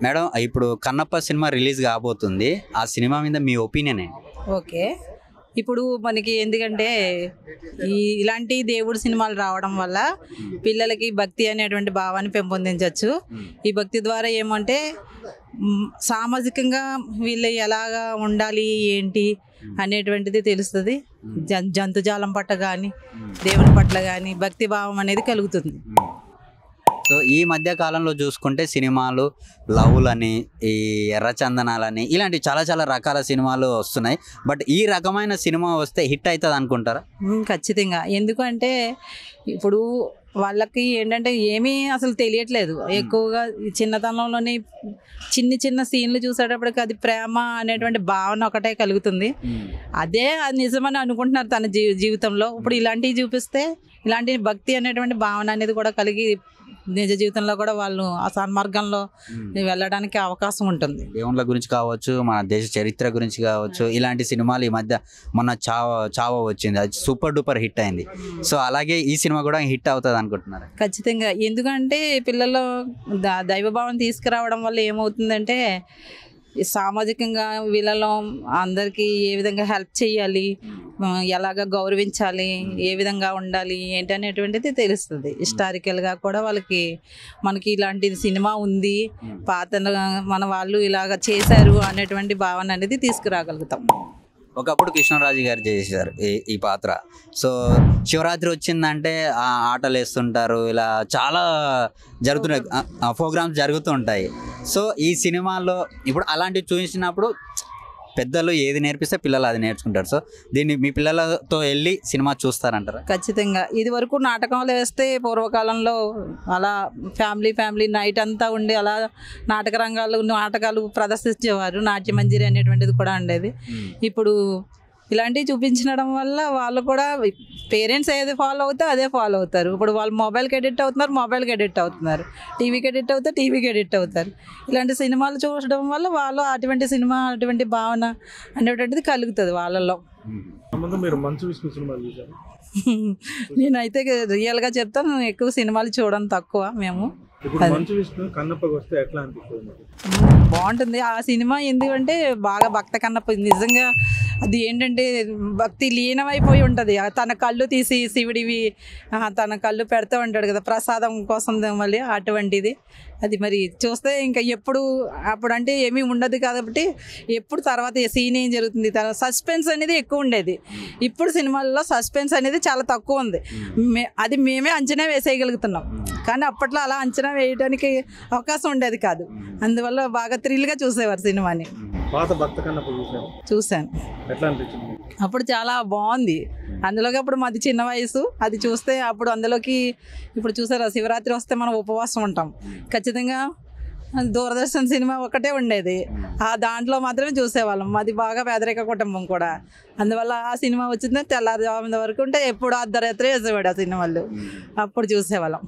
Madam ఇప్పుడు Kannappa cinema release కాబోతుంది. ఆ సినిమా మీద మీ ఒపీనియన్ ఏంటి? ఓకే. ఇప్పుడు మనకి ఎందుకంటే ఇలాంటి దేవుడి సినిమాలు రావడం వల్ల పిల్లలకి భక్తి అనేటువంటి భావాన్ని పెంపొందించవచ్చు. ఈ భక్తి ద్వారా ఏమంటే సామాజికంగా వీళ్ళు ఎలాగా ఉండాలి ఏంటి అనేటువంటిది తెలుస్తుంది. జంతుజాలం పట్ల కానీ దేవుని పట్ల కానీ భక్తి భావం అనేది కలుగుతుంది. సో ఈ మధ్య కాలంలో చూసుకుంటే సినిమాలు లవ్లని, ఈ ఎర్రచందనాలని ఇలాంటి చాలా చాలా రకాల సినిమాలు వస్తున్నాయి. బట్ ఈ రకమైన సినిమా వస్తే హిట్ అవుతుంది అనుకుంటారా? ఖచ్చితంగా. ఎందుకంటే ఇప్పుడు వాళ్ళకి ఏంటంటే ఏమీ అసలు తెలియట్లేదు. ఎక్కువగా చిన్నతనంలోనే చిన్న చిన్న సీన్లు చూసేటప్పటికి అది ప్రేమ అనేటువంటి భావన ఒకటే కలుగుతుంది. అదే అది నిజమని అనుకుంటున్నారు తన జీవితంలో. ఇప్పుడు ఇలాంటివి చూపిస్తే ఇలాంటి భక్తి అనేటువంటి భావన అనేది కూడా కలిగి నిజ జీవితంలో కూడా వాళ్ళు ఆ సన్మార్గంలో వెళ్ళడానికి అవకాశం ఉంటుంది. దేవుళ్ళ గురించి కావచ్చు, మన దేశ చరిత్ర గురించి కావచ్చు, ఇలాంటి సినిమాలు ఈ మధ్య మొన్న చావ వచ్చింది, అది సూపర్ డూపర్ హిట్ అయింది. సో అలాగే ఈ సినిమా కూడా హిట్ అవుతుంది అనుకుంటున్నారు? ఖచ్చితంగా. ఎందుకంటే పిల్లల్లో దైవభావం తీసుకురావడం వల్ల ఏమవుతుందంటే సామాజికంగా వీళ్ళలో అందరికీ ఏ విధంగా హెల్ప్ చేయాలి, ఎలాగ గౌరవించాలి, ఏ విధంగా ఉండాలి ఏంటనేటువంటిది తెలుస్తుంది. హిస్టారికల్గా కూడా మనకి ఇలాంటి సినిమా ఉంది, పాత మన వాళ్ళు ఇలాగ చేశారు అనేటువంటి భావన అనేది తీసుకురాగలుగుతాం. ఒకప్పుడు కృష్ణరాజు గారు చేశారు ఈ పాత్ర. సో శివరాత్రి వచ్చిందంటే ఆటలు వేస్తుంటారు, ఇలా చాలా జరుగుతున్నాయి, ప్రోగ్రామ్స్ జరుగుతూ ఉంటాయి. సో ఈ సినిమాలో ఇప్పుడు అలాంటివి చూపించినప్పుడు పెద్దలు ఏది నేర్పిస్తే పిల్లలు అది నేర్చుకుంటారు. సో దీన్ని మీ పిల్లలతో వెళ్ళి సినిమా చూస్తారంటారా? ఖచ్చితంగా. ఇది వరకు నాటకాలు వేస్తే పూర్వకాలంలో అలా ఫ్యామిలీ నైట్ అంతా ఉండి అలా నాటకాలు ప్రదర్శించేవారు. నాట్యమంజరి అనేటువంటిది కూడా ఉండేది. ఇప్పుడు ఇలాంటివి చూపించడం వల్ల వాళ్ళు కూడా పేరెంట్స్ ఏది ఫాలో అవుతే అదే ఫాలో అవుతారు. ఇప్పుడు వాళ్ళు మొబైల్కి ఎడిట్ అవుతున్నారు, టీవీకి ఎడిట్ అవుతారు. ఇలాంటి సినిమాలు చూడడం వల్ల వాళ్ళు అటువంటి భావన అనేటువంటిది కలుగుతుంది వాళ్ళలో. నేనైతే రియల్గా చెప్తాను, ఎక్కువ సినిమాలు చూడడం తక్కువ. మేము బాగుంటుంది ఆ సినిమా. ఎందుకంటే బాగా భక్త కన్నప్ప నిజంగా అది ఏంటంటే భక్తి లీనమైపోయి ఉంటుంది. తన కళ్ళు తీసి శివుడివి తన కళ్ళు పెడతా ఉంటాడు కదా ప్రసాదం కోసం, మళ్ళీ అటువంటిది. అది మరి చూస్తే ఇంకా అప్పుడంటే ఏమీ ఉండదు కాబట్టి ఎప్పుడు తర్వాత సీన్ ఏం జరుగుతుంది, తన సస్పెన్స్ అనేది ఎక్కువ ఉండేది. ఇప్పుడు సినిమాల్లో సస్పెన్స్ అనేది చాలా తక్కువ ఉంది. అది మేమే అంచనా వేసేయగలుగుతున్నాం, కానీ అప్పట్లో అలా అంచనా వేయడానికి అవకాశం ఉండేది కాదు. అందువల్ల బాగా థ్రిల్గా చూసేవారు సినిమాని. చూశాను. అప్పుడు చాలా బాగుంది. అందులోకి అప్పుడు మాది చిన్న వయసు, అది చూస్తే అప్పుడు అందులోకి ఇప్పుడు చూసారా శివరాత్రి వస్తే మనం ఉపవాసం ఉంటాం. ఖచ్చితంగా దూరదర్శన్ సినిమా ఒకటే ఉండేది, ఆ దాంట్లో మాత్రమే చూసేవాళ్ళం. మాది బాగా పేదరిక కుటుంబం కూడా, అందువల్ల ఆ సినిమా వచ్చింది తెల్లారుజామున వరకు ఉంటే ఎప్పుడు అర్ధరాత్రి వేసేవాడు ఆ సినిమాలు, అప్పుడు చూసేవాళ్ళం.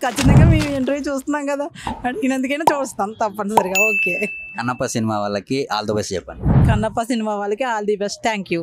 ఖచ్చితంగా మేము ఇంటర్వ్యూ చూస్తున్నాం కదా, అడిగినందుకైనా చూస్తాం తప్పనిసరిగా. ఓకే. కన్నప్ప సినిమా వాళ్ళకి ఆల్ ది బెస్ట్ చెప్పండి. కన్నప్ప సినిమా వాళ్ళకి all the best. Thank you.